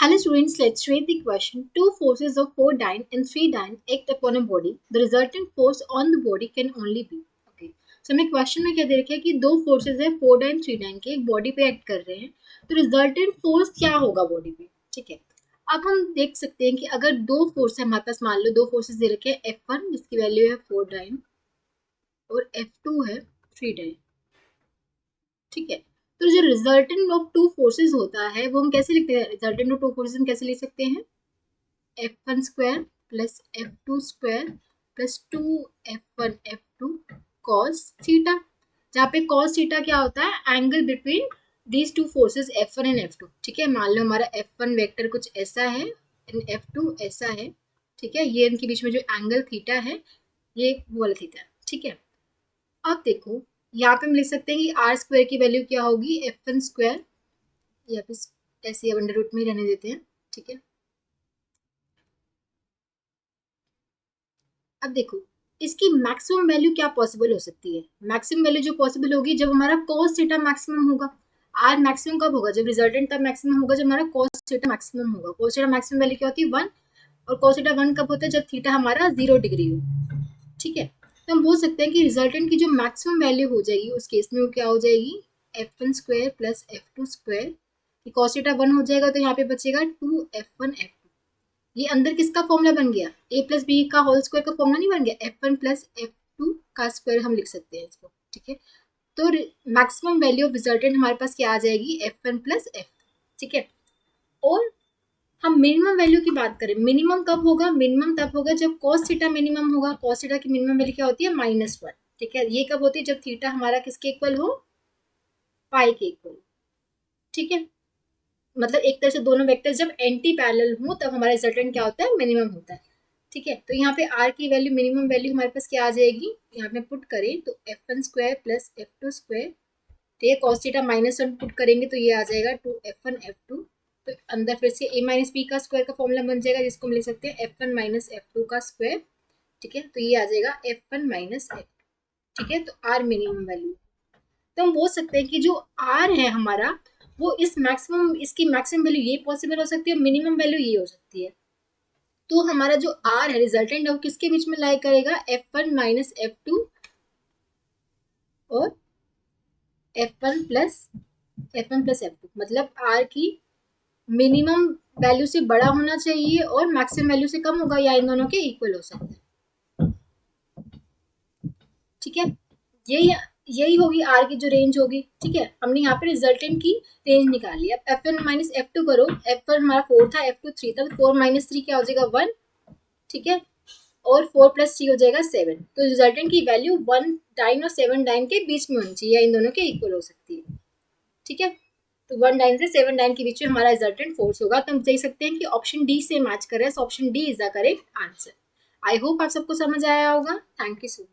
Hello students, let's read the question. Two forces of 4 dyne and 3 dyne act upon a body. The resultant force on the body can only be. Okay. So हमें question में क्या दे रखा है कि दो forces है 4 dine 3 dine के एक बॉडी पे एक्ट कर रहे हैं, तो रिजल्टेंट फोर्स क्या होगा बॉडी पे. ठीक है. अब हम देख सकते हैं कि अगर दो फोर्स है हमारे पास, मान लो दो फोर्सेस दे रखे हैं F1 जिसकी वैल्यू है 4 डाइन और F2 है 3 डाइन. ठीक है. तो जो रिजल्टेंट ऑफ टू फोर्सेस होता है वो हम कैसे लिखते हैं? रिजल्टेंट ऑफ टू फोर्सेस हम कैसे लिख सकते हैं? F1 square plus F2 square plus 2F1 F2 cos theta, जहाँ पे cos थीटा क्या होता है? Angle between these two forces F1 and F2. ठीक है. मान लो हमारा F1 वेक्टर कुछ ऐसा है एंड F2 ऐसा है. ठीक है. ये इनके बीच में जो एंगल थीटा है ये वो वाला थीटा है. ठीक है. अब देखो यहाँ पे हम लिख सकते हैं कि आर स्क्वायर की वैल्यू क्या होगी? F1 स्क्वायर, या फिर ऐसे अंडर रूट में रहने देते हैं. ठीक है. अब देखो इसकी मैक्सिमम वैल्यू क्या पॉसिबल हो सकती है? मैक्सिमम वैल्यू जो पॉसिबल होगी जब हमारा cos थीटा मैक्सिमम होगा. आर मैक्सिमम कब होगा? जब रिजल्टेंट तब मैक्सिमम होगा जब हमारा cos थीटा मैक्सिमम होगा. cos थीटा मैक्सिमम वैल्यू क्या होती है? 1. और cos थीटा 1 कब होता है? जब थीटा हमारा 0 डिग्री हो. ठीक है. तो हम बोल सकते हैं कि रिजल्टेंट की जो मैक्सिमम वैल्यू हो जाएगी उस केस में वो क्या हो जाएगी? F1 square plus F2 square. cos theta 1 हो जाएगा तो यहाँ पे बचेगा 2F1 F2. ये अंदर किसका फॉर्मूला बन गया? a प्लस बी का होल स्क्वायर का फॉर्मूला नहीं बन गया? F1 प्लस F2 का स्क्वायर हम लिख सकते हैं इसको. ठीक है. तो मैक्सिमम वैल्यू ऑफ रिजल्टेंट हमारे पास क्या आ जाएगी? F1 plus F2. ठीक है. और हम मिनिमम वैल्यू की बात करें, मिनिमम कब होगा? मिनिमम तब होगा जब cos थीटा मिनिमम होगा. cos थीटा की मिनिमम वैल्यू क्या होती है? -1. ठीक है. ये कब होती है? जब थीटा हमारा किसके इक्वल हो? पाई के इक्वल. ठीक है. मतलब एक तरह से दोनों वेक्टर्स जब एंटी पैरेलल हो तब हमारा रिजल्टेंट क्या होता है? मिनिमम होता है. ठीक है. तो यहाँ पे आर की वैल्यू, मिनिमम वैल्यू हमारे पास क्या आ जाएगी? यहाँ पे पुट करें तो F1 square plus F2 square. ठीक है. cos थीटा -1 पुट करेंगे तो ये आ जाएगा 2F1 F2. तो अंदर फिर से a माइनस बी का स्क्वायर का फॉर्मूला बन जाएगा जिसको हम लिख सकते हैं F1 माइनस F2 का स्क्वायर. ठीक है. तो ये आ जाएगा F1 माइनस F2. ठीक है. तो आर मिनिमम वैल्यू. तो हम बोल सकते हैं कि जो आर है हमारा वो इस मैक्सिमम, इसकी मैक्सिमम वैल्यू ये पॉसिबल हो सकती है और मिनिमम वैल्यू ये हो सकती है. तो हमारा जो आर है रिजल्टेंट है वो किसके बीच में लाई करेगा? F1 माइनस F2 और F1 प्लस F2. मतलब आर की मिनिमम वैल्यू से बड़ा होना चाहिए और मैक्सिमम वैल्यू से कम होगा या इन दोनों के इक्वल हो सकता है. ठीक है. यही होगी आर की जो रेंज होगी. ठीक है. हमने यहाँ पे रिजल्टेंट की रेंज निकाल ली. अब F1 माइनस F2 करो. F1 हमारा 4 था, F2 3 था, 4 माइनस 3 क्या हो जाएगा? 1. ठीक है. और 4 प्लस 3 हो जाएगा 7. तो रिजल्टेंट की वैल्यू 1 डाइन और 7 डाइन के बीच में होनी चाहिए या इन दोनों के इक्वल हो सकती है. ठीक है. तो 1 डाइन से 7 डाइन के बीच में हमारा रिजल्टेंट फोर्स होगा. तो हम देख सकते हैं कि ऑप्शन डी से मैच कर रहा है. Option D is the correct answer. I hope आप सबको समझ आया होगा. Thank you so much.